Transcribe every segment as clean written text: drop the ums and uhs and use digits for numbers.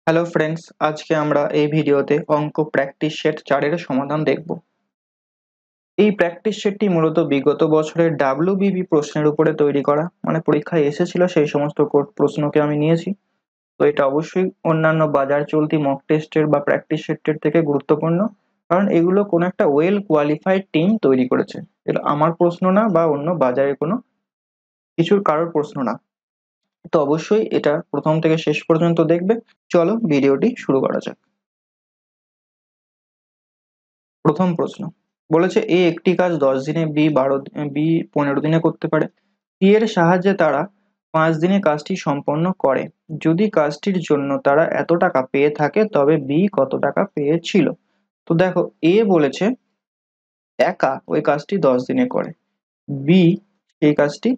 Hello friends, আজকে আমরা এই ভিডিওতে অঙ্ক প্র্যাকটিস সেট 4 এর সমাধান দেখব। এই প্র্যাকটিস সেটটি মূলত বিগত বছরের ডাব্লিউবিবি প্রশ্নের উপরে তৈরি করা, মানে পরীক্ষায় এসেছিল সেই সমস্ত প্রশ্নকে আমি নিয়েছি। তো এটা অবশ্যই অন্যান্য বাজার চলতি মক টেস্টের বা প্র্যাকটিস সেটের থেকে গুরুত্বপূর্ণ, কারণ এগুলো কোনো একটা ওয়েল কোয়ালিফাইড টিম তৈরি করেছে। এটা আমার প্রশ্ন না বা অন্য বাজারের কোনো কিছুর কারোর প্রশ্ন না। তো অবশ্যই এটা প্রথম থেকে শেষ পর্যন্ত দেখবে। চলো ভিডিওটি শুরু করা যাক। প্রথম প্রশ্ন বলেছে, এ একটি কাজ 10 দিনে, বি 15 দিনে করতে পারে। সি এর সাহায্যে তারা 5 দিনে কাজটি সম্পন্ন করে। যদি কাজটির জন্য তারা এত টাকা পেয়ে থাকে তবে বি কত টাকা পেয়েছিল। তো দেখো, এ বলেছে একা ওই কাজটি 10 দিনে করে, বি সেই কাজটি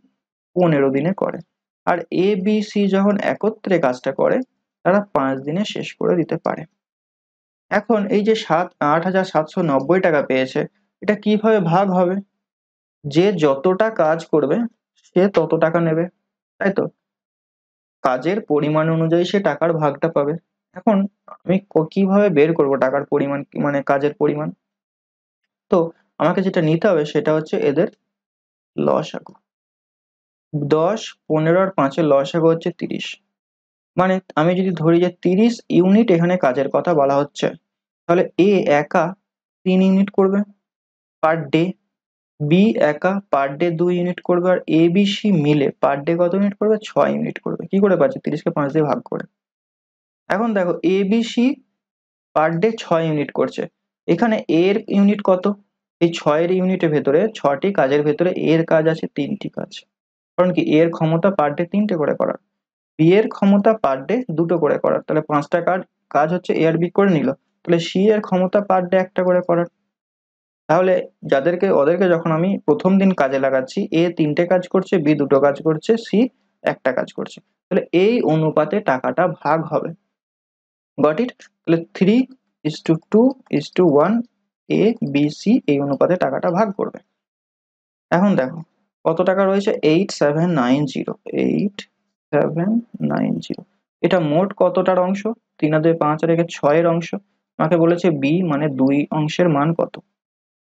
15 দিনে করে, আর এ বি সি যখন একত্রে কাজটা করে তারা 5 দিনে শেষ করে দিতে পারে। এখন এই যে 8,790 টাকা পেয়েছে, এটা কিভাবে ভাগ হবে? যে যতটা কাজ করবে সে তত টাকা নেবে, তাই তো? কাজের পরিমাণ অনুযায়ী সে টাকার ভাগটা পাবে। এখন আমি কিভাবে বের করব টাকার পরিমাণ, মানে কাজের পরিমাণ? তো আমাকে যেটা নিতে হবে সেটা হচ্ছে এদের লসাগু। 10, 15 আর 5-এর লসাগু হচ্ছে 30। মানে আমি যদি ধরি যে 30 ইউনিট এখানে কাজের কথা বলা হচ্ছে, তাহলে এ একা 3 ইউনিট করবে পার ডে, বি একা পার ডে 2 ইউনিট করবে, আর এ বি সি মিলে পার ডে কত ইউনিট করবে? 6 ইউনিট করবে। কি করে পাচ্ছে? 30কে 5 দিয়ে ভাগ করে। এখন দেখো, A B C per day 6 unit করছে, এখানে এর ইউনিট কত? এই 6-এর ইউনিটের ভেতরে 6টি কাজের ভেতরে এর কাজ আছে 3টি কাজ। কারণ কি, এর ক্ষমতা পার ডে 3টে করে করার, বি এর ক্ষমতা পার ডে 2টো করে করার, তাহলে 5টা কাজ কাজ হচ্ছে এ আর বি করে নিল। তাহলে সি এর ক্ষমতা পার ডে 1টা করে করার। তাহলে ওদেরকে যখন আমি প্রথম দিন কাজে লাগাচ্ছি, এ 3টে কাজ করছে, বি 2টো কাজ করছে, সি 1টা কাজ করছে, তাহলে এই অনুপাতে টাকাটা ভাগ হবে। Got it? তাহলে 3:2:1 এ বি সি এই অনুপাতে টাকাটা ভাগ করবে। এখন দেখো কত টাকা রয়েছে? 8790। এটা মোট কতটার অংশ? 3 আর 2 5 আর 1 6-এর অংশ। আমাকে বলেছে বি মানে 2 অংশের মান কত।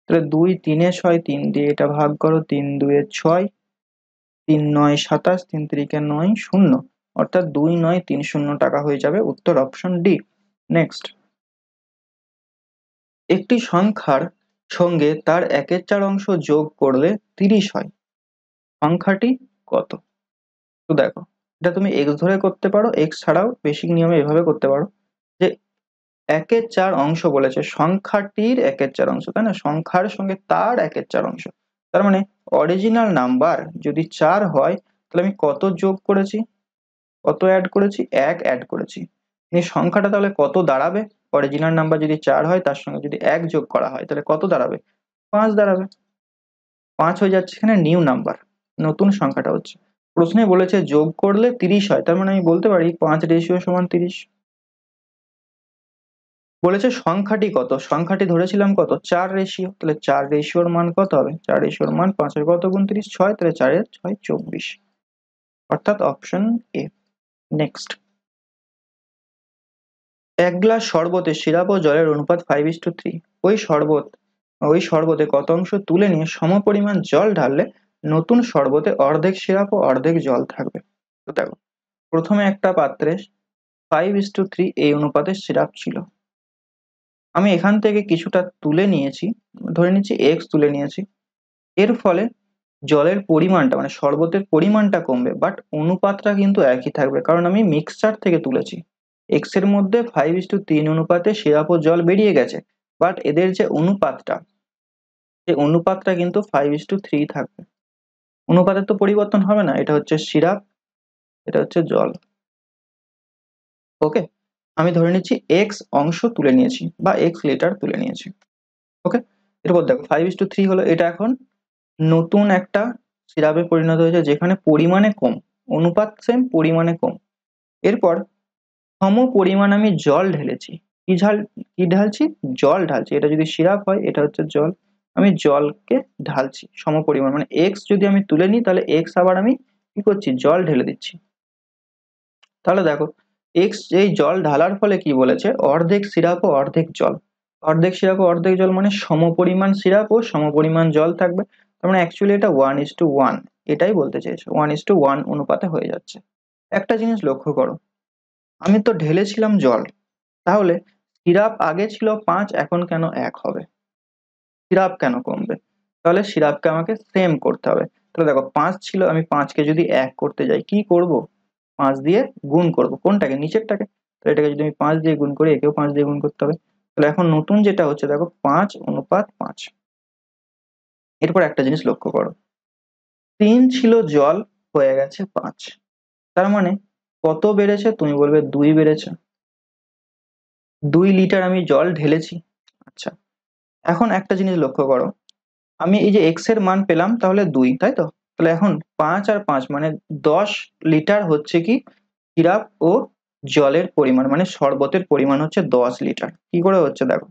তাহলে 2 3 6, 3 দিয়ে এটা ভাগ করো, 3 2 6, 3 9 27, 3 3 9 0, অর্থাৎ 2930 টাকা হয়ে যাবে। উত্তর অপশন ডি। নেক্সট, একটি সংখ্যার সঙ্গে তার 1/4 অংশ যোগ করলে 30 হয়, সংখ্যাটি কত? তো দেখো, এটা তুমি এক্স ধরে করতে পারো, এক্স ছাড়াও বেসিক নিয়মে এভাবে করতে পারো যে 1/4 অংশ বলেছে, সংখ্যাটির 1/4 অংশ, তাই না? সংখ্যার সঙ্গে তার 1/4 অংশ, তার মানে অরিজিনাল নাম্বার যদি 4 হয় তাহলে আমি কত যোগ করেছি, কত অ্যাড করেছি? 1 অ্যাড করেছি। এই সংখ্যাটা তাহলে কত দাঁড়াবে? অরিজিনাল নাম্বার যদি 4 হয় তার সঙ্গে যদি 1 যোগ করা হয় তাহলে কত দাঁড়াবে? 5 দাঁড়াবে। 5 হয়ে যাচ্ছে এখানে নিউ নাম্বার, নতুন সংখ্যাটা হচ্ছে। প্রশ্নে বলেছে যোগ করলে 30 হয়, তার মানে আমি বলতে পারি 5:30 = 30। বলেছে সংখ্যাটি কত? সংখ্যাটি ধরেছিলাম কত? 4 রেশিও, তাহলে 4 রেশিওর মান কত হবে? 4 রেশিওর মান 5-এর কত গুণ 30? 6, তাহলে 4-এর 6 24, অর্থাৎ অপশন এ। নেক্সট, 1 গ্লাস শরবতে সিরাপ ও জলের অনুপাত 5:3। ওই শরবতে কত অংশ তুলে নিয়ে সমপরিমাণ জল ঢাললে নতুন শরবতে অর্ধেক সিরাপ ও অর্ধেক জল থাকবে। তো দেখো, প্রথমে একটা পাত্রে 5:3 এই অনুপাতে সিরাপ ছিল। আমি এখান থেকে কিছুটা তুলে নিয়েছি, ধরে নিচ্ছি এক্স তুলে নিয়েছি। এর ফলে জলের পরিমাণটা, মানে শরবতের পরিমাণটা কমবে, বাট অনুপাতটা কিন্তু একই থাকবে, কারণ আমি মিক্সচার থেকে তুলেছি। এক্স এর মধ্যে 5:3 অনুপাতে সিরাপ ও জল বেরিয়ে গেছে, বাট এদের যে অনুপাতটা, সেই অনুপাতটা কিন্তু 5:3 থাকবে। অনুপাতের তো পরিবর্তন হবে না। এটা হচ্ছে সিরাপ, এটা হচ্ছে জল। ওকে, আমি ধরে নিচ্ছি এক্স অংশ তুলে নিয়েছি বা এক্স লিটার তুলে নিয়েছি। ওকে, এরপর দেখো 5:3 হলো, এটা এখন নতুন একটা সিরাপে পরিণত হয়েছে যেখানে পরিমাণে কম, অনুপাত সেম, পরিমাণে কম। এরপর সম পরিমাণ আমি জল ঢেলেছি। কি ঢালছি? জল ঢালছি। এটা যদি সিরাপ হয়, এটা হচ্ছে জল, আমি জলকে ঢালছি সম পরিমাণ, মানে এক্স যদি আমি তুলে নিই তাহলে এক্স আবার আমি কি করছি? জল ঢেলে দিচ্ছি। তাহলে দেখো, এক্স এই জল ঢালার ফলে কি বলেছে, অর্ধেক সিরাপ ও অর্ধেক জল। অর্ধেক সিরাপ ও অর্ধেক জল মানে সমপরিমাণ সিরাপ ও সমপরিমাণ জল থাকবে। তার মানে অ্যাকচুয়ালি এটা 1:1, এটাই বলতে চেয়েছে, 1:1 অনুপাতে হয়ে যাচ্ছে। একটা জিনিস লক্ষ্য করো, আমি তো ঢেলেছিলাম জল, তাহলে সিরাপ আগে ছিল 5, এখন কেন 1 হবে? সিরাপ কেন কমবে? তাহলে সিরাপকে আমাকে সেম করতে হবে। তাহলে দেখো 5 ছিল, আমি 5কে যদি 1 করতে যাই কি করব, 5 দিয়ে গুণ করব, কোনটাকে, নিচেরটাকে। তো এটাকে যদি আমি 5 দিয়ে গুণ করি, একেও 5 দিয়ে গুণ করতে হবে। তাহলে এখন নতুন যেটা হচ্ছে দেখো 5:5। এরপর একটা জিনিস লক্ষ্য করো, 3 ছিল জল, হয়ে গেছে 5। তার মানে কত বেড়েছে? তুমি বলবে 2 বেড়েছে। 2 লিটার আমি জল ঢেলেছি। আচ্ছা, এখন একটা জিনিস লক্ষ্য করো, আমি এই যে এক্স এর মান পেলাম তাহলে 2, তাই তো? তাহলে এখন 5 আর 5 মানে 10 লিটার হচ্ছে কি সিরাপ ও জলের পরিমাণ, মানে শরবতের পরিমাণ হচ্ছে 10 লিটার। কি করে হচ্ছে দেখো,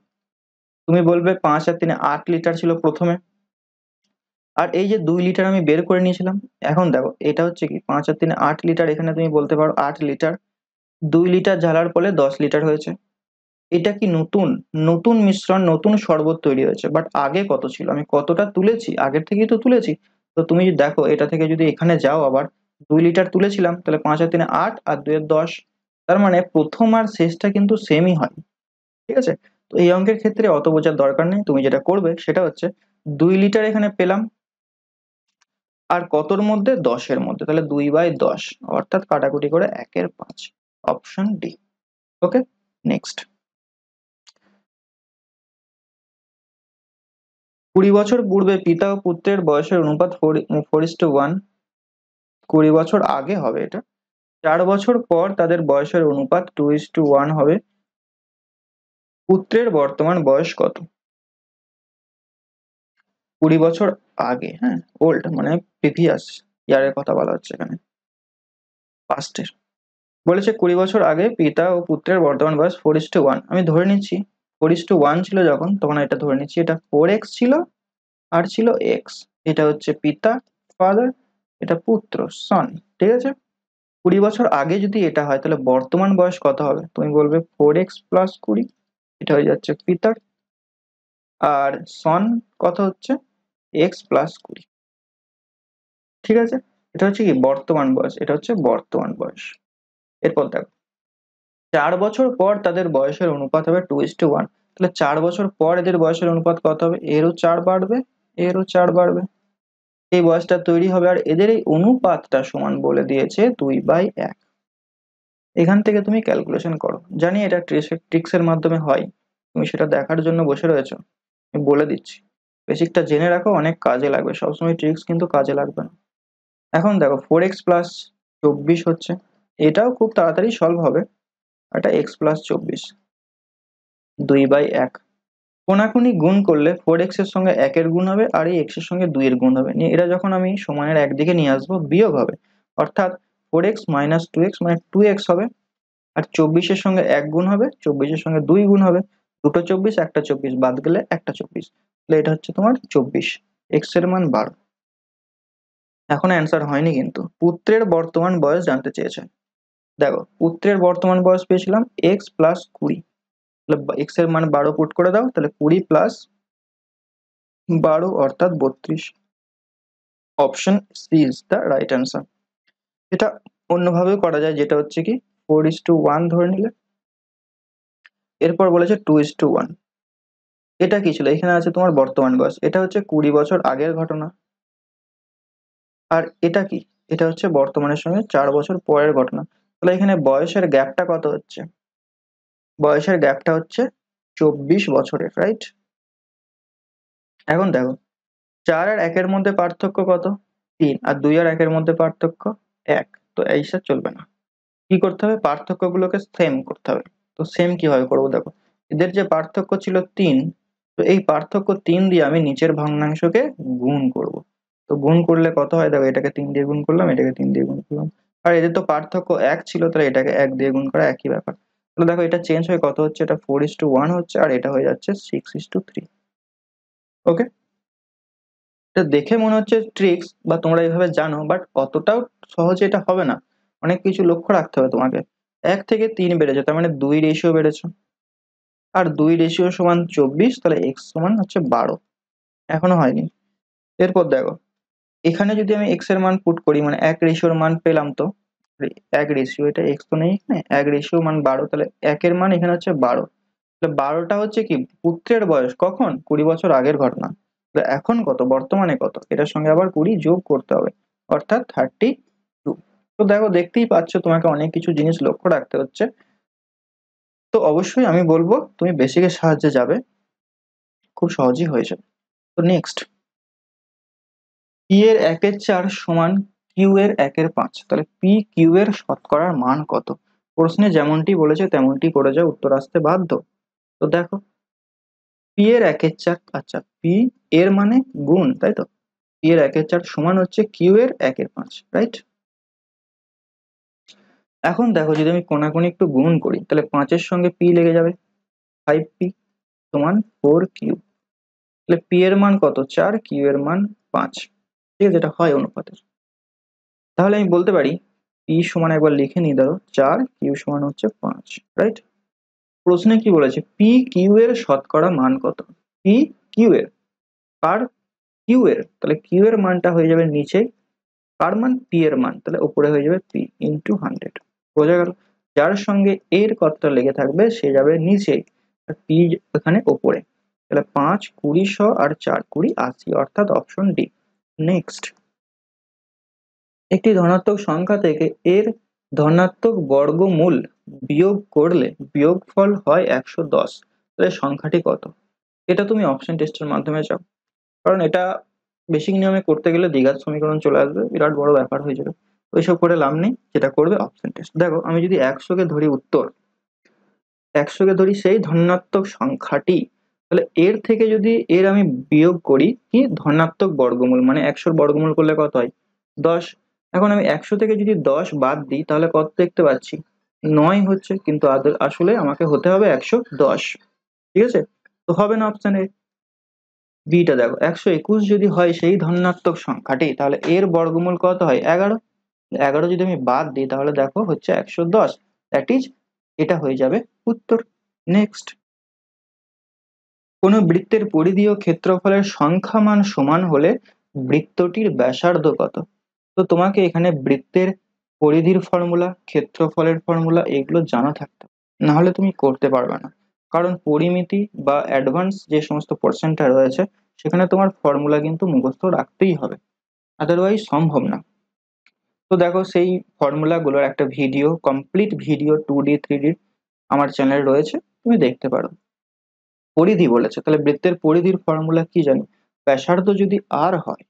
তুমি বলবে 5 আর 3 8 লিটার ছিল প্রথমে, আর এই যে 2 লিটার আমি বের করে নিয়েছিলাম, এখন দেখো এটা হচ্ছে কি 5 আর 3 8 লিটার, এখানে তুমি বলতে পারো 8 লিটার। 2 লিটার ঢালার ফলে 10 লিটার হয়েছে। এটা কি নতুন, নতুন মিশ্রণ, নতুন শরবত তৈরি হয়েছে। বাট আগে কত ছিল, আমি কতটা তুলেছি, আগের থেকেই তো তুলেছি। তো তুমি যদি দেখো এটা থেকে যদি এখানে যাও, আবার 2 লিটার তুলেছিলাম, তাহলে 5 আর 3 8 আর 2 10। তার মানে প্রথম আর শেষটা কিন্তু সেমই হয়। ঠিক আছে? তো এই অঙ্কের ক্ষেত্রে অত বোঝার দরকার নেই, তুমি যেটা করবে সেটা হচ্ছে 2 লিটার এখানে পেলাম, আর কতর মধ্যে, 10-এর মধ্যে, তাহলে 2/10, অর্থাৎ কাটাকুটি করে 1/5। Option D. ওকে, নেক্সট। 20 বছর পূর্বে পিতা ও পুত্রের বয়সের অনুপাত 4:1। 20 বছর আগে হবে এটা। 4 বছর পর তাদের বয়সের অনুপাত 2:1 হবে। পুত্রের বর্তমান বয়স কত? 20 বছর আগে, হ্যাঁ, ওল্ড মানে প্রিভিয়াস ইয়ারের কথা বলা হচ্ছে এখানে, পাস্টের। বলেছে 20 বছর আগে পিতা ও পুত্রের বর্তমান বয়স 4:1। আমি ধরে নিচ্ছি 4:1 ছিল যখন, তখন এটা ধরে নিচ্ছি এটা 4x ছিল, আর ছিল এক্স। এটা হচ্ছে পিতা, ফাদার, এটা পুত্র, সন। ঠিক আছে? 20 বছর আগে যদি এটা হয়, তাহলে বর্তমান বয়স কত হবে? তুমি বলবে 4x+20, এটা হয়ে যাচ্ছে পিতার, আর সন কত হচ্ছে, x+20। ঠিক আছে? এটা হচ্ছে কি বর্তমান বয়স, এটা হচ্ছে বর্তমান বয়স। এরপর দেখো 4 বছর পর তাদের বয়সের অনুপাত হবে 2:1। তাহলে 4 বছর পর এদের বয়সের অনুপাত কত হবে? এরও 4 বাড়বে, এরও 4 বাড়বে, এই বয়সটা তৈরি হবে। আর এদের এই অনুপাতটা সমান বলে দিয়েছে 2/1। এখান থেকে তুমি ক্যালকুলেশন করো, জানি এটা ট্রিক্সের মাধ্যমে হয়, তুমি সেটা দেখার জন্য বসে রয়েছো, আমি বলে দিচ্ছি। বেসিকটা জেনে রাখো, অনেক কাজে লাগবে, সবসময় ট্রিক্স কিন্তু কাজে লাগবে না। এখন দেখো 4x+24 হচ্ছে, এটাও খুব তাড়াতাড়ি সলভ হবে। এটা x+24, 2/1। কোনাকুনি গুণ করলে 4x এর সঙ্গে 1 এর গুণ হবে, আর এই x এর সঙ্গে 2 এর গুণ হবে, নিয়ে এটা যখন আমি সমানের একদিকে নিয়ে আসবো বিয়োগ হবে, অর্থাৎ 4x - 2x মানে 2x হবে। আর 24 এর সঙ্গে 1 গুণ হবে, 24 এর সঙ্গে 2 গুণ হবে, দুটো 24, একটা 24 বাদ গেলে একটা 24, তাহলে এটা হচ্ছে তোমার 24। x এর মান 12। এখন অ্যান্সার হয়নি, কিন্তু পুত্রের বর্তমান বয়স জানতে চেয়েছে। দেখো পুত্রের বর্তমান বয়স পেয়েছিলাম x+20, তাহলে x এর মান 12 পুট করে দাও, তাহলে 20 + 12 অর্থাৎ 32। Option C is the right answer. এটা অন্যভাবেও করা যায়, যেটা হচ্ছে কি 4:1 ধরে নিলে। এরপর বলেছে 2:1। এটা কি ছিল, এখানে আছে তোমার বর্তমান বয়স, এটা হচ্ছে 20 বছর আগের ঘটনা। আর এটা কি, এটা হচ্ছে বর্তমানের সঙ্গে 4 বছর পরের ঘটনা। তাহলে এখানে বয়সের গ্যাপটা কত হচ্ছে? বয়সের গ্যাপটা হচ্ছে 24 বছরের, রাইট? এখন দেখো 4 আর 1 এর মধ্যে পার্থক্য কত? 3। আর 2 আর 1 এর মধ্যে পার্থক্য 1। তো এইসব চলবে না, কি করতে হবে, পার্থক্যগুলোকে সেম করতে হবে। তো সেম কিভাবে করবো দেখো, এদের যে পার্থক্য ছিল 3, তো এই পার্থক্য 3 দিয়ে আমি নিচের ভগ্নাংশকে গুণ করব। তো গুণ করলে কত হয় দেখো, এটাকে 3 দিয়ে গুণ করলাম, এটাকে 3 দিয়ে গুণ করলাম। আর এদের তো পার্থক্য 1 ছিল, তাহলে এটাকে 1 দিয়ে গুণ করা একই ব্যাপার। তাহলে দেখো এটা চেঞ্জ হয়ে কত হচ্ছে, এটা 4:1 হচ্ছে, আর এটা হয়ে যাচ্ছে 6:3। ওকে, এটা দেখে মনে হচ্ছে ট্রিক্স বা তোমরা এইভাবে জানো, বাট অতটাও সহজে এটা হবে না, অনেক কিছু লক্ষ্য রাখতে হবে তোমাকে। 1 থেকে 3 বেড়েছে, তার মানে 2 রেশিও বেড়েছে, আর 2 রেশিও সমান 24, তাহলে x সমান হচ্ছে 12। এখনো হয়নি। এরপর দেখো, এখানে যদি আমি x এর মান পুট করি, মানে 1 রেশিওর মান পেলাম, তো 1 রেশিও, এটা x তো নেই এখানে, 1 রেশিও মান 12, তাহলে 1 এর মান এখানে হচ্ছে 12। তাহলে 12টা হচ্ছে কি পুত্রের বয়স, কখন 20 বছর আগের ঘটনা। তাহলে এখন কত, বর্তমানে কত, এটার সঙ্গে আবার 20 যোগ করতে হবে, অর্থাৎ 32। তো দেখো, দেখতেই পাচ্ছ তোমাকে অনেক কিছু জিনিস লক্ষ্য রাখতে হচ্ছে। তো অবশ্যই আমি বলবো তুমি বেসিকের সাহায্যে যাবে, খুব সহজেই হয়ে যাবে। তো নেক্সট, পি এর 1/4 সমান কিউ এর 1/5, তাহলে পি কিউ এর শতকরার মান কত? প্রশ্নে যেমনটি বলেছে তেমনটি করে যাও, উত্তর আসতে বাধ্য। তো দেখো, পি এর 1/4, আচ্ছা পি এর মানে গুণ, তাই তো, পি এর 1/4 সমান হচ্ছে কিউ এর 1/5, রাইট? এখন দেখো, যদি আমি কোনাকুনি একটু গুণ করি, তাহলে 5 এর সঙ্গে পি লেগে যাবে, 5p সমান 4q। তাহলে পি এর মান কত, 4, কিউ এর মান 5, ঠিক আছে, এটা হয় অনুপাতের। তাহলে আমি বলতে পারি পি সমান, একবার লিখে নিই, ধরো 4, কিউ সমান হচ্ছে 5, রাইট? প্রশ্নে কি বলেছে, পি কিউ এর শতকরা মান কত? পি কিউ এর, কার, কিউ এর, তাহলে কিউ এর মানটা হয়ে যাবে নিচে, কার মান, পি এর মান, তাহলে উপরে হয়ে যাবে পি ইন্টু 100। বোঝা গেল? যার সঙ্গে এর কথাটা লেগে থাকবে সে যাবে নিচে, আর পি এখানে উপরে। তাহলে 5, 20, 100, আর 4, 20, 80, অর্থাৎ অপশন ডি। নেক্সট, একটি ধনাত্মক সংখ্যা থেকে এর ধনাত্মক বর্গমূল বিয়োগ করলে বিয়োগফল হয় 110, তাহলে সংখ্যাটি কত? এটা তুমি অপশন টেস্টের মাধ্যমে যাও, কারণ এটা বেসিক নিয়মে করতে গেলে দ্বিঘাত সমীকরণ চলে আসবে, বিরাট বড় ব্যাপার হয়ে যাবে। ওইসব করে লাভ নেই, যেটা করবে অপশন টেস্ট। দেখো, আমি যদি 100 কে ধরি উত্তর, 100 কে ধরি সেই ধনাত্মক সংখ্যাটি, তাহলে এর থেকে যদি এর আমি বিয়োগ করি কি ধনাত্মক বর্গমূল, মানে 100 বর্গমূল করলে কত হয়, 10। এখন আমি 100 থেকে যদি 10 বাদ দিই, তাহলে কত দেখতে পাচ্ছি, 9 হচ্ছে, কিন্তু আসলে আমাকে হতে হবে 110, ঠিক আছে? তো হবে না অপশন এ, বিটা দেখো, 121 যদি হয় সেই ধনাত্মক সংখ্যাটি, তাহলে এর বর্গমূল কত হয়, 11। 11 যদি আমি বাদ দিই, তাহলে দেখো হচ্ছে 110, দ্যাট ইজ, এটা হয়ে যাবে উত্তর। নেক্সট, কোনো বৃত্তের পরিধি ও ক্ষেত্রফলের সংখ্যামান সমান হলে বৃত্তটির ব্যাসার্ধ কত? তো তোমাকে এখানে বৃত্তের পরিধির ফর্মুলা, ক্ষেত্রফলের ফর্মুলা, এগুলো জানা থাকতে হবে, না হলে তুমি করতে পারবে না। কারণ পরিমিতি বা অ্যাডভান্স যে সমস্ত পোর্শনটা রয়েছে, সেখানে তোমার ফর্মুলা কিন্তু মুখস্থ রাখতেই হবে, আদারওয়াইজ সম্ভব না। তো দেখো, সেই ফর্মুলাগুলোর একটা video, complete video 2D 3D আমার চ্যানেলে রয়েছে, তুমি দেখতে পারো। পরিধি বলেছে, তাহলে বৃত্তের পরিধির ফর্মুলা কি জানি, ব্যাসার্ধ যদি আর হয়,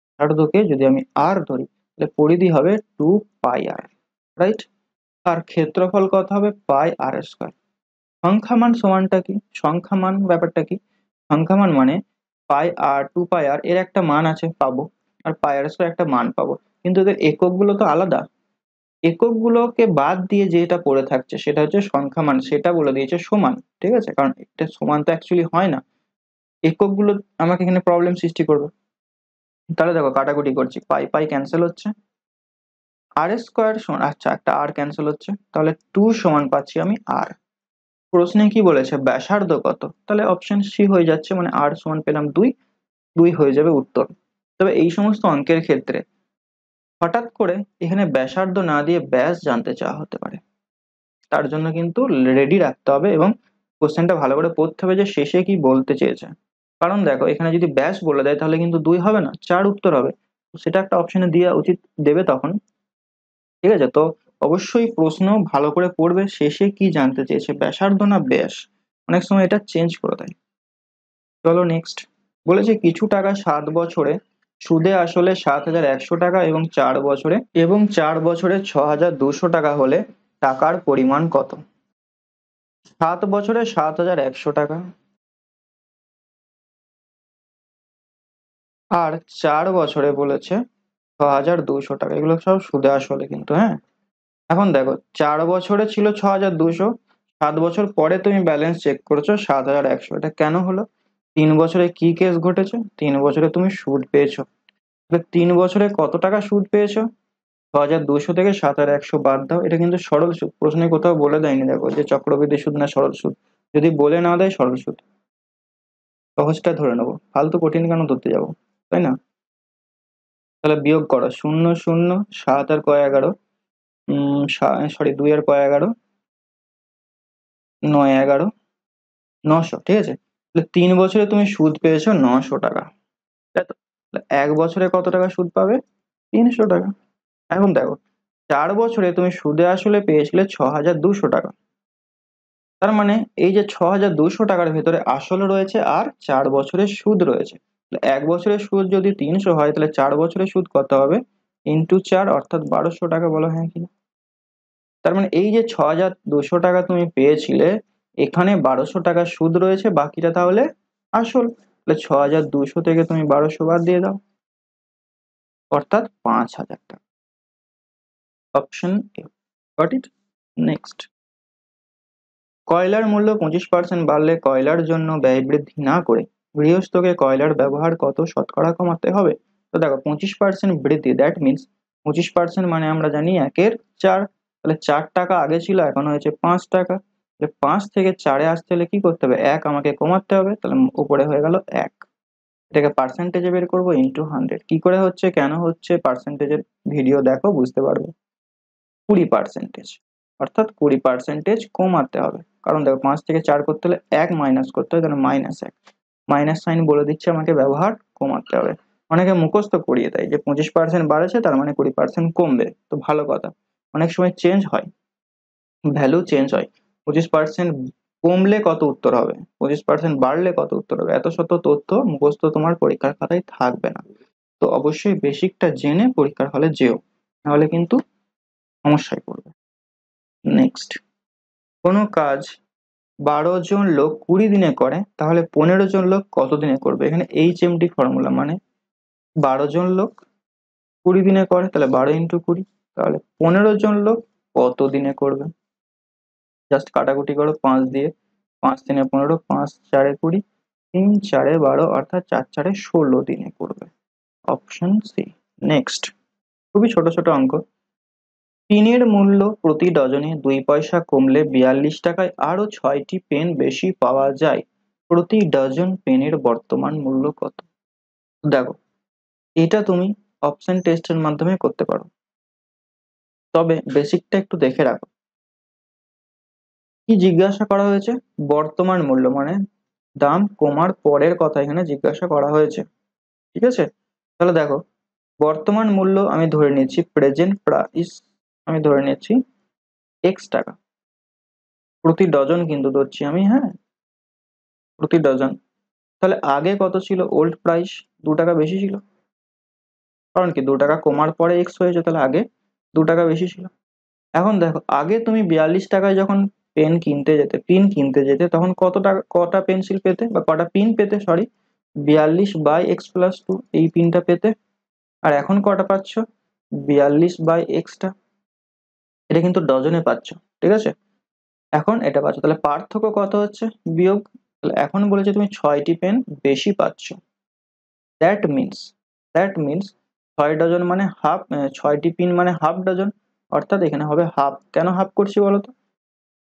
ব্যাসার্ধকে যদি আমি আর ধরি, তাহলে পরিধি হবে 2πr, রাইট? আর ক্ষেত্রফল কত হবে, πr²। সংখ্যামান সমানটা কি, সংখ্যামান ব্যাপারটা কি, সংখ্যামান মানে πr, 2πr এর একটা মান আছে পাবো, আর πr² একটা মান পাবো, কিন্তু এদের এককগুলো তো আলাদা। এককগুলোকে বাদ দিয়ে যেটা পড়ে থাকছে সেটা হচ্ছে সংখ্যামান, সেটা বলে দিয়েছে সমান, ঠিক আছে, কারণ এটা সমান তো অ্যাকচুয়ালি হয় না, এককগুলো আমাকে এখানে প্রবলেম সৃষ্টি করবে। তাহলে দেখো, কাটাকুটি করছি, পাই পাই ক্যান্সেল হচ্ছে, r² সমান, আচ্ছা একটা আর ক্যান্সেল হচ্ছে, তাহলে 2 সমান পাচ্ছি আমি আর। প্রশ্নে কি বলেছে, ব্যাসার্ধ কত, তাহলে অপশন সি হয়ে যাচ্ছে, মানে আর সমান পেলাম 2, 2 হয়ে যাবে উত্তর। তবে এই সমস্ত অঙ্কের ক্ষেত্রে হঠাৎ করে এখানে ব্যাসার্ধ না দিয়ে ব্যাস জানতে চাওয়া হতে পারে, তার জন্য কিন্তু রেডি রাখতে হবে এবং কোশ্চেনটা ভালো করে পড়তে হবে যে শেষে কি বলতে চেয়েছে। কারণ দেখো, এখানে যদি ব্যাস বলে দেয় তাহলে কিন্তু 2 হবে না, 4 উত্তর হবে, তো সেটা একটা অপশনে দেওয়া উচিত, দেবে তখন, ঠিক আছে? তো অবশ্যই প্রশ্ন ভালো করে পড়বে, শেষে কি জানতে চেয়েছে, ব্যাসার্ধ না ব্যাস, অনেক সময় এটা চেঞ্জ করে দেয়। চলো নেক্সট, বলেছে কিছু টাকা 7 বছরে সুদে আসলে 7,100 টাকা এবং 4 বছরে 6,200 টাকা হলে টাকার পরিমাণ কত? 7 বছরে 7,100 টাকা, আর 4 বছরে বলেছে 6,200 টাকা, এগুলো সব সুদে আসলে কিন্তু, হ্যাঁ। এখন দেখো, 4 বছরে ছিল 6,200, 7 বছর পরে তুমি ব্যালেন্স চেক করেছো 7,100, এটা কেন হলো? 3 বছরে কি কেস ঘটেছে, 3 বছরে তুমি সুদ পেয়েছো, তাহলে 3 বছরে কত টাকা সুদ পেয়েছো, 6200 থেকে 7100 বাদ দাও, এটা কিন্তু সরল সুদ, প্রশ্নে কোথাও বলে দেয়নি দেখো যে চক্রবৃদ্ধি সুদ না সরল সুদ। যদি বলে না দেয় সরল সুদ, সহজটা ধরে নেবো, ফালতু কঠিন কেন ধরতে যাবো, তাই না? তাহলে বিয়োগ করো, 0 0 7 আর কয় 11, সরি 2 আর কয় 11, 9 11, 900, ঠিক আছে? তাহলে 3 বছরে তুমি সুদ পেয়েছো 900 টাকা, তাই তো? তাহলে 1 বছরে কত টাকা সুদ পাবে? 300 টাকা। এখন দেখো, 4 বছরে তুমি সুদে আসলে পেয়েছিলে 6200 টাকা। তার মানে এই যে 6200 টাকার ভেতরে আসল রয়েছে আর 4 বছরের সুদ রয়েছে। 1 বছরের সুদ যদি 300 হয়, তাহলে 4 বছরের সুদ কত হবে? ইন্টু 4, অর্থাৎ 1200 টাকা। বলো হ্যাঁ কিনা? তার মানে এই যে 6200 টাকা তুমি পেয়েছিলে, এখানে 1200 টাকা সুদ রয়েছে, বাকিটা তাহলে আসল। তাহলে 6200 থেকে তুমি 1200 বাদ দিয়ে দাও, অর্থাৎ 5000 টাকা। Option A. Got it? Next, কয়লার মূল্য 25% বাড়লে কয়লার জন্য ব্যয় বৃদ্ধি না করে গৃহস্থকে কয়লার ব্যবহার কত শতকরা কমাতে হবে? তো দেখো, 25% বৃদ্ধি, দ্যাট মিনস 25% মানে আমরা জানি 1/4। তাহলে 4 টাকা আগে ছিল, এখন হয়েছে 5 টাকা। 5 থেকে 4-এ আসতে হলে কি করতে হবে? 1 আমাকে কমাতে হবে, তাহলে উপরে হয়ে গেল 1। এটাকে পার্সেন্টেজে বের করবো, ইন্টু 100। কি করে হচ্ছে, কেন হচ্ছে, পার্সেন্টেজের ভিডিও দেখো, বুঝতে পারবে। 20%, অর্থাৎ 20% কমাতে হবে। কারণ দেখো, 5 থেকে 4 করতে হলে 1 মাইনাস করতে হবে, তাহলে -1। মাইনাস সাইন বলে দিচ্ছে আমাকে ব্যবহার কমাতে হবে। অনেকে মুখস্থ করিয়ে দেয় যে 25% বাড়েছে, তার মানে 20% কমবে, তো ভালো কথা। অনেক সময় চেঞ্জ হয়, ভ্যালু চেঞ্জ হয়। 25% কমলে কত উত্তর হবে, 25% বাড়লে কত উত্তর হবে, এত শত তথ্য মুখস্থ তোমার পরীক্ষার খাতায় থাকবে না। তো অবশ্যই বেসিকটা জেনে পরীক্ষার হলে যেও, নাহলে কিন্তু সমস্যায় পড়বে। নেক্সট, কোনো কাজ 12 জন লোক 20 দিনে করে, তাহলে 15 জন লোক কত দিনে করবে? এখানে HMT ফর্মুলা, মানে 12 জন লোক 20 দিনে করে, তাহলে 12 × 20, তাহলে 15 জন লোক কত দিনে করবে? জাস্ট কাটাকুটি করো 5 দিয়ে, 5 3 15, 5 4 20, 3 4 12, অর্থাৎ 4 4 16 দিনে করবে। Option C. নেক্সট, খুবই ছোট ছোট অঙ্ক। পেনের মূল্য প্রতি ডজনে 2 পয়সা কমলে 42 টাকায় আরো 6টি পেন বেশি পাওয়া যায়। প্রতি ডজন পেনের বর্তমান মূল্য কত? দেখো, এটা তুমি অপশন টেস্টের মাধ্যমে করতে পারো, তবে বেসিকটা একটু দেখে রাখো। কি জিজ্ঞাসা করা হয়েছে? বর্তমান মূল্য, মানে দাম কমার পরের কথা এখানে জিজ্ঞাসা করা হয়েছে, ঠিক আছে? তাহলে দেখো, বর্তমান মূল্য আমি ধরে নিচ্ছি, প্রেজেন্ট প্রাইস আমি ধরে নিচ্ছি x টাকা, প্রতি ডজন কিন্তু ধরছি আমি, হ্যাঁ, প্রতি ডজন। তাহলে আগে কত ছিল? ওল্ড প্রাইস 2 টাকা বেশি ছিল, কারণ কি 2 টাকা কমার পরে এক্স হয়েছে, তাহলে আগে 2 টাকা বেশি ছিল। এখন দেখো, আগে তুমি 42 টাকায় যখন পেন কিনতে যেতে, পিন কিনতে যেতে, তখন কত টাকা, কটা পেন্সিল পেতে বা কটা পিন পেতে, সরি, 42/x+2 এই পিনটা পেতে। আর এখন কটা পাচ্ছ? 42/x টা। এটা কিন্তু ডজনে পাচ্ছ, ঠিক আছে? এখন এটা পাচ্ছ, তাহলে পার্থক্য কত হচ্ছে? বিয়োগ। তাহলে এখন বলেছে তুমি 6টি পেন বেশি পাচ্ছ। That means, that means 6 dozen মানে হাফ, 6টি পিন মানে হাফ ডজন, অর্থাৎ এখানে হবে হাফ। কেন হাফ করছি বলো তো?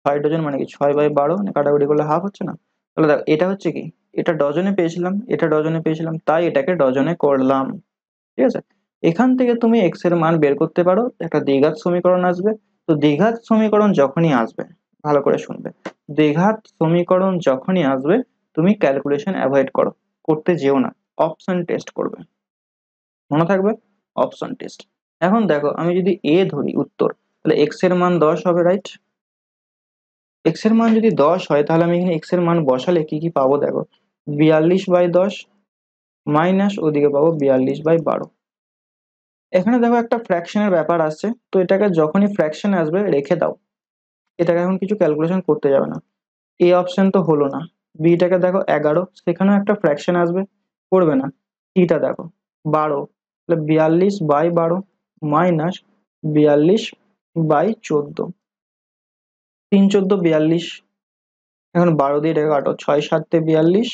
6 ডজন মানে কি 6/12, মানে কাটাকুটি করলে হাফ হচ্ছে না? তাহলে দেখো, এটা হচ্ছে কি, এটা ডজনে পেয়েছিলাম, এটা ডজনে পেয়েছিলাম, তাই এটাকে ডজনে করলাম, ঠিক আছে? এখান থেকে তুমি এক্স এর মান বের করতে পারো, একটা দ্বিঘাত সমীকরণ আসবে। তো দ্বিঘাত সমীকরণ যখনই আসবে, ভালো করে শুনবে, দ্বিঘাত সমীকরণ যখনই আসবে, তুমি ক্যালকুলেশন অ্যাভয়েড করো, করতে যেও না, অপশন টেস্ট করবে, মনে থাকবে, অপশন টেস্ট। এখন দেখো, আমি যদি এ ধরি উত্তর, তাহলে এক্স এর মান 10 হবে, রাইট? এক্স এর মান যদি 10 হয়, তাহলে আমি এখানে এক্স এর মান বসালে কি কি পাবো দেখো, 42/10 মাইনাস ওদিকে পাবো 42/12। এখানে দেখো একটা ফ্র্যাকশনের ব্যাপার আসছে, তো এটাকে যখনই ফ্র্যাকশন আসবে রেখে দাও, এটাকে এখন কিছু ক্যালকুলেশন করতে যাবে না। এ অপশন তো হলো না, বিটাকে দেখো 11, সেখানেও একটা ফ্র্যাকশন আসবে, করবে না। সিটা দেখো 12, তাহলে 42/12 মাইনাস 42/14, 3 14 42। এখন 12 দিয়ে এটাকে কাটো, 6 7 42,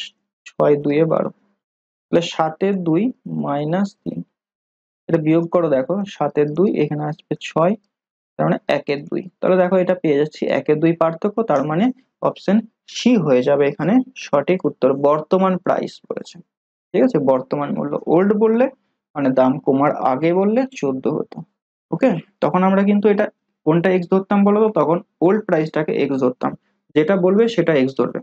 6 2 12, তাহলে 7 2 - 3। এটা বিয়োগ করো, দেখো 7-এর 2 এখানে আসবে 6, তার মানে 1-এর 2। তাহলে দেখো এটা পেয়ে যাচ্ছি 1-এর 2 পার্থক্য, তার মানে অপশন সি হয়ে যাবে এখানে সঠিক উত্তর। বর্তমান প্রাইস বলেছে, ঠিক আছে, বর্তমান মূল্য। ওল্ড বললে মানে দাম কমার আগে বললে 14 হতো। ওকে, তখন আমরা কিন্তু এটা কোনটা এক্স ধরতাম বলো তো, তখন ওল্ড প্রাইসটাকে এক্স ধরতাম, যেটা বলবে সেটা এক্স ধরবে।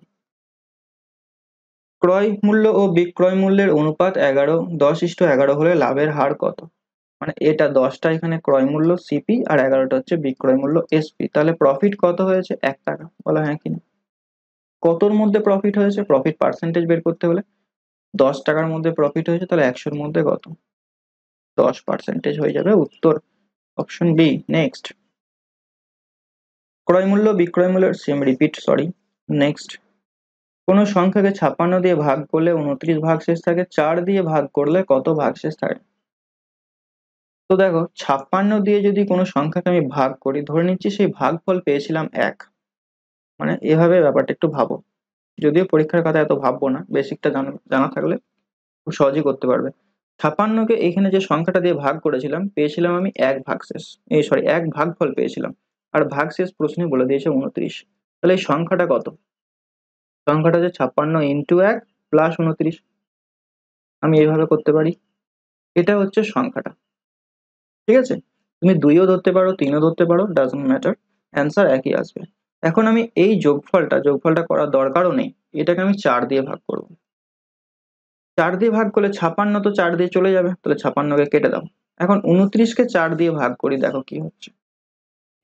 ক্রয় মূল্য ও বিক্রয় মূল্যের অনুপাত 10:11 হলে লাভের হার কত? মানে এটা 10টা এখানে ক্রয় মূল্য সিপি আর 11টা হচ্ছে বিক্রয় মূল্য এসপি, তাহলে প্রফিট কত হয়েছে? 1 টাকা, বলা হ্যাঁ কিনা? কতর মধ্যে প্রফিট হয়েছে? প্রফিট পার্সেন্টেজ বের করতে হলে 10 টাকার মধ্যে প্রফিট হয়েছে, তাহলে 100-র মধ্যে কত? 10% হয়ে যাবে উত্তর, অপশন বি। নেক্সট, ক্রয় মূল্য বিক্রয় মূল্যের সেম রিপিট, সরি। নেক্সট, কোন সংখ্যাকে 56 দিয়ে ভাগ করলে 29 ভাগশেষ থাকে, 4 দিয়ে ভাগ করলে কত ভাগশেষ থাকে? তো দেখো 56 দিয়ে যদি কোনো সংখ্যাকে আমি ভাগ করি, ধরে নিচ্ছি সেই ভাগফল পেয়েছিলাম 1, মানে এভাবে ব্যাপারটা একটু ভাবো, যদিও পরীক্ষার খাতায় এত ভাববো না, বেসিকটা জানা জানা থাকলে খুব সহজেই করতে পারবে। 56কে এখানে যে সংখ্যাটা দিয়ে ভাগ করেছিলাম পেয়েছিলাম আমি 1 ভাগশেষ, এই সরি 1 ভাগফল পেয়েছিলাম, আর ভাগশেষ প্রশ্নে বলে দিয়েছে 29। তাহলে এই সংখ্যাটা কত? সংখ্যাটা হচ্ছে 56 ইন্টু 1 প্লাস 29, আমি এইভাবে করতে পারি। এটা হচ্ছে সংখ্যাটা, ঠিক আছে। তুমি 2ও ধরতে পারো, 3ও ধরতে পারো, ডাজন্ট ম্যাটার, অ্যান্সার একই আসবে। এখন আমি এই যোগফলটা করার দরকারও নেই, এটাকে আমি 4 দিয়ে ভাগ করব। 4 দিয়ে ভাগ করলে 56 তো 4 দিয়ে চলে যাবে, তাহলে 56কে কেটে দাও। এখন 29কে 4 দিয়ে ভাগ করি, দেখো কি হচ্ছে,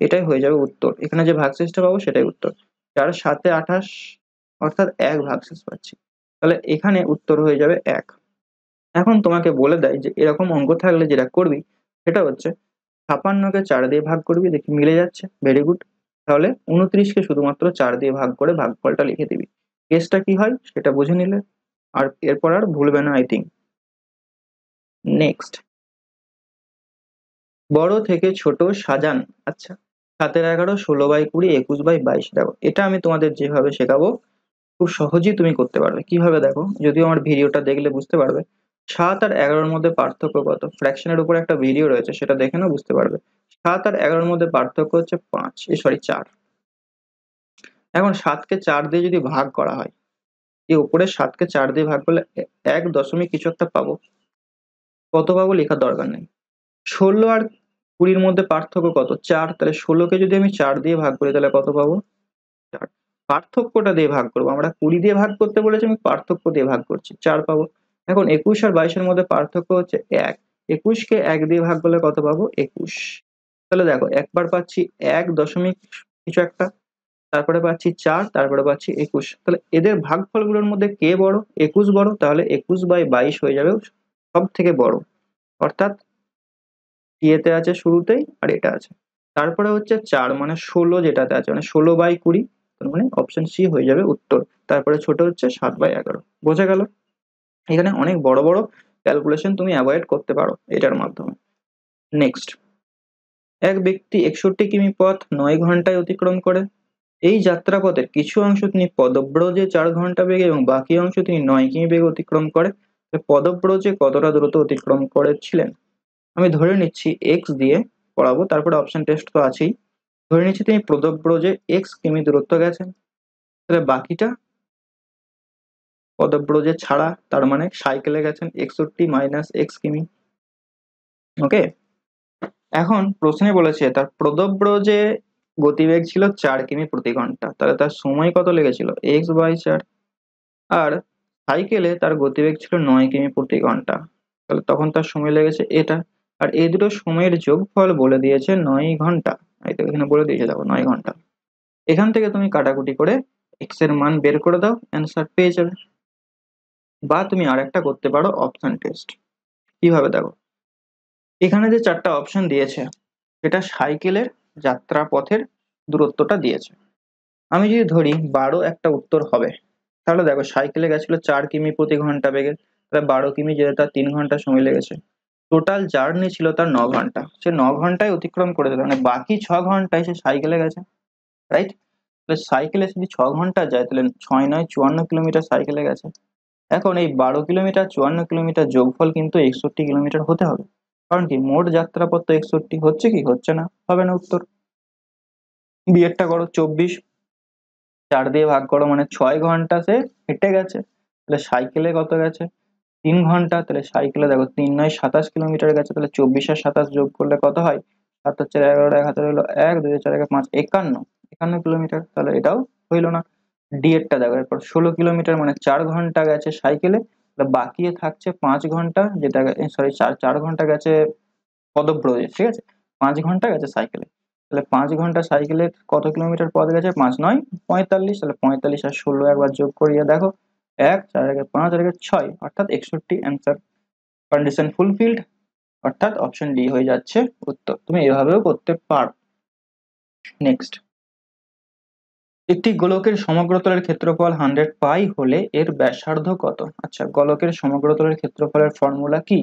এটাই হয়ে যাবে উত্তর। এখানে যে ভাগশেষটা পাবো সেটাই উত্তর। 4-7 28, অর্থাৎ 1 ভাগশেষ পাচ্ছি, তাহলে এখানে উত্তর হয়ে যাবে 1। এখন তোমাকে বলে দেয় যে এরকম অঙ্ক থাকলে যেটা করবি সেটা হচ্ছে 56কে 4 দিয়ে ভাগ করবি, দেখি মিলে যাচ্ছে, ভেরি গুড। তাহলে 29কে শুধুমাত্র 4 দিয়ে ভাগ করে ভাগফলটা লিখে দিবি। কেসটা কি হয় সেটা বুঝে নিলে আর এরপর আর ভুলবে না, আই থিঙ্ক। নেক্সট, বড় থেকে ছোট সাজান। আচ্ছা, 7-11, 16/20, 21/22, দেখো এটা আমি তোমাদের যেভাবে শেখাবো খুব সহজেই তুমি করতে পারবে। কিভাবে দেখো, যদিও আমার ভিডিওটা দেখলে বুঝতে পারবে। 7 আর 11-র মধ্যে পার্থক্য কত? ফ্র্যাকশনের উপর একটা ভিডিও রয়েছে, সেটা দেখে নাও, বুঝতে পারবে। 7 আর 11-র মধ্যে পার্থক্য হচ্ছে 4। এখন 7কে 4 দিয়ে যদি ভাগ করা হয়, এই উপরে 7কে 4 দিয়ে ভাগ করলে 1 দশমিক কিছু একটা পাবো, কত পাবো লেখার দরকার নেই। 16 আর 20-র মধ্যে পার্থক্য কত? 4, তাহলে 16কে যদি আমি 4 দিয়ে ভাগ করি তাহলে কত পাবো? 4। পার্থক্যটা দিয়ে ভাগ করবো, আমরা 20 দিয়ে ভাগ করতে বলেছি, আমি পার্থক্য দিয়ে ভাগ করছি, 4 পাবো। এখন 21 আর 22-এর মধ্যে পার্থক্য হচ্ছে 1, 21কে 1 দিয়ে ভাগ করলে কত পাবো? 21। তাহলে দেখো একবার পাচ্ছি 1 দশমিক কিছু একটা, তারপরে পাচ্ছি 4, তারপরে পাচ্ছি 21, তাহলে এদের ভাগফলগুলোর মধ্যে কে বড়? 21 বড়, তাহলে 21/22 হয়ে যাবে সব থেকে বড়, অর্থাৎ ইয়েতে আছে শুরুতেই আর এটা আছে। তারপরে হচ্ছে 4 মানে 16 যেটাতে আছে, মানে 16/20, তার মানে অপশন সি হয়ে যাবে উত্তর। তারপরে ছোট হচ্ছে 7/11। বোঝা গেল? এখানে অনেক বড় বড় ক্যালকুলেশন তুমি অ্যাভয়েড করতে পারো এটার মাধ্যমে। নেক্সট, এক ব্যক্তি 61 কিমি পথ 9 ঘন্টায় অতিক্রম করে। এই যাত্রাপথের কিছু অংশ তিনি পদব্রজে 4 ঘন্টা বেগে এবং বাকি অংশ তিনি 9 কিমি বেগে অতিক্রম করে। পদব্রজে কতটা দূরত্ব অতিক্রম করেছিলেন? আমি ধরে নিচ্ছি এক্স দিয়ে পড়াবো, তারপরে অপশন টেস্ট তো আছেই। ধরে নিচ্ছি তিনি পদব্রজে এক্স কিমি দূরত্ব গেছেন, তাহলে বাকিটা পদব্রজে ছাড়া, তার মানে সাইকেলে গেছেন 61 মাইনাস এক্স কিমি। ওকে, এখন প্রশ্নে বলেছে তার পদব্রজে গতিবেগ ছিল 4 কিমি প্রতি ঘন্টা, তাহলে তার সময় কত লেগেছিল? x/4। আর সাইকেলে তার গতিবেগ ছিল 9 কিমি প্রতি ঘন্টা, তাহলে তখন তার সময় লেগেছে এটা। আর এই দুটো সময়ের যোগফল বলে দিয়েছে 9 ঘন্টা, এই তো এখানে বলে দিয়েছে, দেখো 9 ঘন্টা। এখান থেকে তুমি কাটাকুটি করে এক্স এর মান বের করে দাও, অ্যান্সার পেয়ে যাবে। বা তুমি আরেকটা করতে পারো, অপশন টেস্ট। কিভাবে দেখো, এখানে যে 4টা অপশন দিয়েছে সেটা সাইকেলের যাত্রা পথের দূরত্বটা দিয়েছে। আমি যদি ধরি 12 একটা উত্তর হবে, তাহলে দেখো সাইকেলে গেছিল 4 কিমি প্রতি ঘন্টা বেগে, তাহলে 12 কিমি যেতে তার 3 ঘন্টা সময় লেগেছে। টোটাল জার্নি ছিল তার 9 ঘন্টা, সে 9 ঘন্টায় অতিক্রম করেছিল, মানে বাকি 6 ঘন্টায় সে সাইকেলে গেছে, রাইট? তাহলে সাইকেলে যদি 6 ঘন্টা যায় তাহলে 6-9 54 কিলোমিটার সাইকেলে গেছে। এখন এই 12 কিলোমিটার 54 কিলোমিটার যোগফল কিন্তু 61 কিলোমিটার হতে হবে। কারণ কি মোট যাত্রাপথ তো 61, হচ্ছে কি হচ্ছে না, হবে না উত্তর। বিয়েরটা করো 24, 4 দিয়ে ভাগ করো মানে 6 ঘন্টা সে হেঁটে গেছে, তাহলে সাইকেলে কত গেছে 3 ঘন্টা, তাহলে সাইকেলে দেখো 3 নয় 27 কিলোমিটার গেছে, তাহলে 24 আর 27 যোগ করলে কত হয়, 7 হচ্ছে 11, এক হাতে রইলো 1, 2 4 5, 51 কিলোমিটার, তাহলে এটাও হইলো না। ডি এরটা দেখো, এরপর 16 কিলোমিটার মানে 4 ঘন্টা গেছে সাইকেলে, তাহলে বাকি থাকছে 5 ঘন্টা, যেটা সরি 4 ঘন্টা গেছে পদব্রজে, ঠিক আছে, 5 ঘন্টা গেছে সাইকেলে, তাহলে 5 ঘন্টা সাইকেলে কত কিলোমিটার পথ গেছে, 5 9 45, তাহলে 45 আর 16 একবার যোগ করিয়ে দেখো, 1 4 একে 5 আর একে 6, অর্থাৎ 61 অ্যান্সার। কন্ডিশন ফুলফিলড, অর্থাৎ অপশন ডি হয়ে যাচ্ছে উত্তর। তুমি এভাবেও করতে পারো। নেক্সট, একটি গোলকের সমগ্রতলের ক্ষেত্রফল 100 পাই হলে এর ব্যাসার্ধ কত? আচ্ছা, গোলকের সমগ্রতলের ক্ষেত্রফলের ফর্মুলা কি?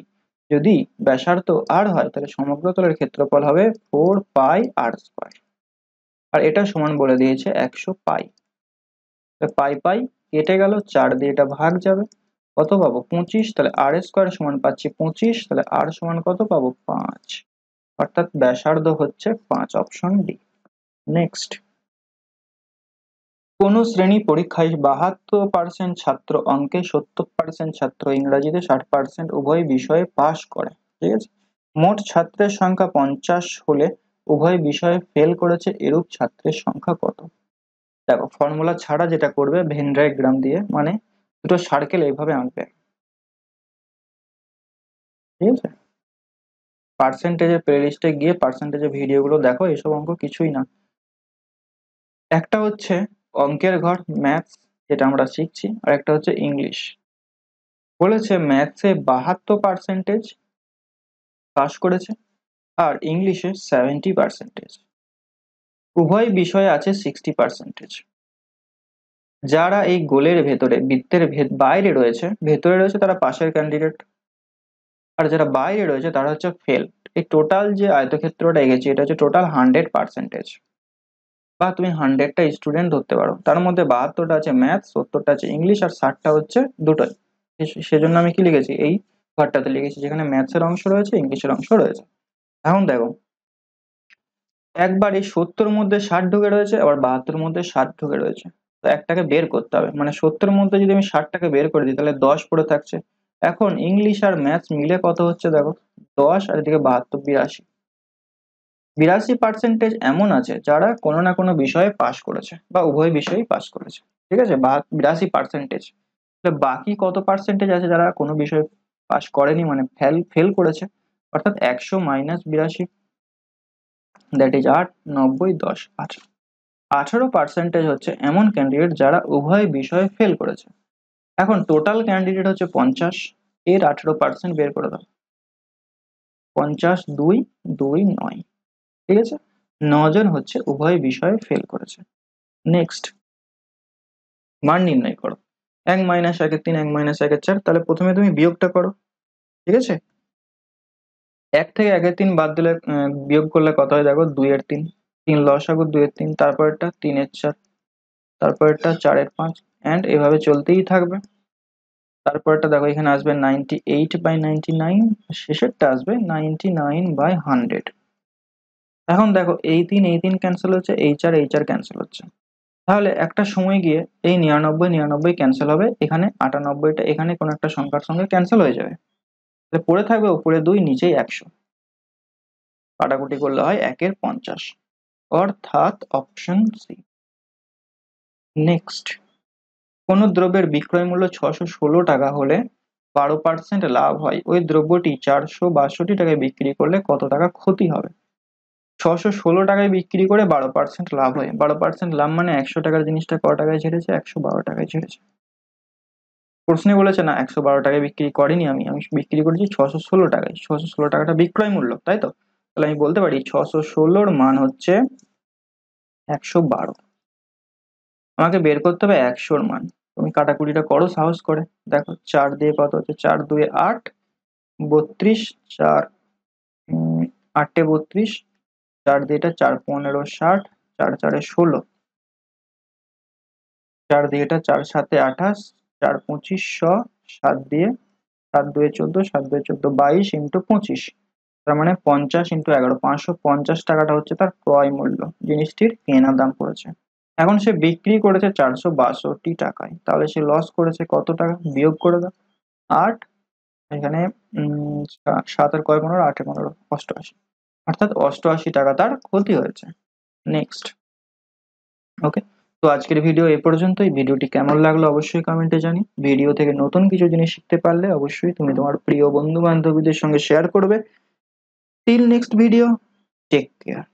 যদি ব্যাসার্ধ r হয় তাহলে সমগ্রতলের ক্ষেত্রফল হবে 4 পাই r স্কয়ার, আর এটা সমান বলে দিয়েছে 100 পাই। পাই পাই কেটে গেল, 4 দিয়ে এটা ভাগ যাবে, কত পাবো 25, তাহলে r স্কয়ার সমান পাচ্ছি 25, তাহলে r সমান কত পাবো 5, অর্থাৎ ব্যাসার্ধ হচ্ছে 5, অপশন ডি। নেক্সট, কোন শ্রেণী পরীক্ষায় 72% ছাত্র অঙ্কে, 70% ছাত্র ইংরাজিতে, 60% উভয় বিষয়ে পাশ করে, ঠিক আছে, মোট ছাত্রের সংখ্যা 50 হলে উভয় বিষয়ে ফেল করেছে এরূপ ছাত্রের সংখ্যা কত? দেখো ফর্মুলা ছাড়া যেটা করবে ভেন ডায়াগ্রাম দিয়ে, মানে দুটো সার্কেল এইভাবে আঁকবে, ঠিক আছে, পার্সেন্টেজের প্লে লিস্টে গিয়ে পার্সেন্টেজের ভিডিওগুলো দেখো, এসব অঙ্ক কিছুই না। একটা হচ্ছে অঙ্কের ঘর ম্যাথস, যেটা আমরা শিখছি, আর একটা হচ্ছে ইংলিশ। বলেছে ম্যাথসে 72% পাস করেছে, আর ইংলিশে 70%, উভয় বিষয়ে আছে 60%। যারা এই গোলের ভেতরে বৃত্তের বাইরে রয়েছে, ভেতরে রয়েছে তারা পাশের ক্যান্ডিডেট, আর যারা বাইরে রয়েছে তারা হচ্ছে ফেল। এই টোটাল যে আয়তক্ষেত্রটা এঁকেছি এটা হচ্ছে টোটাল 100%, বা তুমি 100টা স্টুডেন্ট ধরতে পারো, তার মধ্যে 72টা আছে ম্যাথস, 70টা আছে ইংলিশ, আর 60টা হচ্ছে দুটোই। সেজন্য আমি কি লিখেছি, এই ঘরটাতে লিখেছি যেখানে ম্যাথসের অংশ রয়েছে, ইংলিশের অংশ রয়েছে। এখন দেখো, একবার এই 70 মধ্যে 60 ঢুকে রয়েছে, আবার 72 মধ্যে 60 ঢুকে রয়েছে, তো একটাকে বের করতে হবে, মানে 70 মধ্যে যদি আমি 60টাকে বের করে দিই তাহলে 10 পড়ে থাকছে। এখন ইংলিশ আর ম্যাথস মিলে কত হচ্ছে দেখো, 10 আর এদিকে 72, 82। 82% এমন আছে যারা কোনো না কোনো বিষয়ে পাশ করেছে বা উভয় বিষয়েই পাশ করেছে, ঠিক আছে, 82%। বাকি কত পার্সেন্টেজ আছে যারা কোনো বিষয়ে পাশ করেনি, মানে ফেল ফেল করেছে, অর্থাৎ 100 মাইনাস 82, দ্যাট ইজ 8, 90, 10, 18% হচ্ছে এমন ক্যান্ডিডেট যারা উভয় বিষয়ে ফেল করেছে। এখন টোটাল ক্যান্ডিডেট হচ্ছে 50, এর 18% বের করে দাও, 50 2 2 9, ঠিক আছে, 9 জন হচ্ছে উভয় বিষয়ে ফেল করেছে। নেক্সট, মান নির্ণয় করো। 1 মাইনাস 1 3, 1 মাইনাস 1 4, তাহলে প্রথমে তুমি বিয়োগটা করো, ঠিক আছে, 1 থেকে 1 3 বাদ দিলে বিয়োগ করলে কত হয় দেখো, 2 এর 3, 3 লসাগু 2 এর 3, তারপরটা 3 এর 4, তারপরটা 4 এর 5, এন্ড এভাবে চলতেই থাকবে। তারপরটা দেখো এখানে আসবে 98/99, শেষেরটা আসবে 99/100। এখন দেখো এই 3 ক্যান্সেল হচ্ছে, এই 4 ক্যান্সেল হচ্ছে, তাহলে একটা সময় গিয়ে এই 99 ক্যান্সেল হবে, এখানে 98টা এখানে কোনো একটা সংখ্যার সঙ্গে ক্যান্সেল হয়ে যাবে, তাহলে পড়ে থাকবে উপরে 2, নিচেই 100, কাটাকুটি করলে হয় 1 এর 50, অর্থাৎ অপশন সি। নেক্সট, কোন দ্রব্যের বিক্রয় মূল্য 616 টাকা হলে 12% লাভ হয়, ওই দ্রব্যটি 462 টাকায় বিক্রি করলে কত টাকা ক্ষতি হবে? 616 টাকায় বিক্রি করে 12% লাভ হয়, 12% লাভ মানে 100 টাকার জিনিসটা ক টাকায় ছেড়েছে, 112 টাকায় ছেড়েছে। প্রশ্নে বলেছে না 112 টাকায় বিক্রি করিনি, আমি আমি বিক্রি করেছি 616 টাকায়, 616 টাকাটা বিক্রয় মূল্য, তাই তো, তাহলে আমি বলতে পারি 616-র মান হচ্ছে 112। আমাকে বের করতে হবে 100-র মান। তুমি কাটাকুটিটা করো সাহস করে, দেখো 4 দিয়ে কত হচ্ছে, 4 2 8, 32, 4 8 32, 4 দিয়ে এটা 4 15 60, 4 4 16, 4 দিয়ে এটা 4 7 28, 4 25 100, 7 দিয়ে 7 2 14, 7 2 14 22 ইন্টু 25, তার মানে 50 × 11, 550 টাকাটা হচ্ছে তার ক্রয় মূল্য, জিনিসটির কেনা দাম পড়েছে। এখন সে বিক্রি করেছে 462 টাকায়, তাহলে সে লস করেছে কত টাকা, বিয়োগ করে দাও। 8, এখানে 7 আর কয় 15, 8 এ 15, 88, অর্থাৎ 88 টাকা তার ক্ষতি হয়েছে। নেক্সট। ওকে, তো আজকের ভিডিও এ পর্যন্তই। ভিডিওটি কেমন লাগলো অবশ্যই কমেন্টে জানি। ভিডিও থেকে নতুন কিছু জিনিস শিখতে পারলে অবশ্যই তুমি তোমার প্রিয় বন্ধু বান্ধবীদের সঙ্গে শেয়ার করবে। Till next video, take care.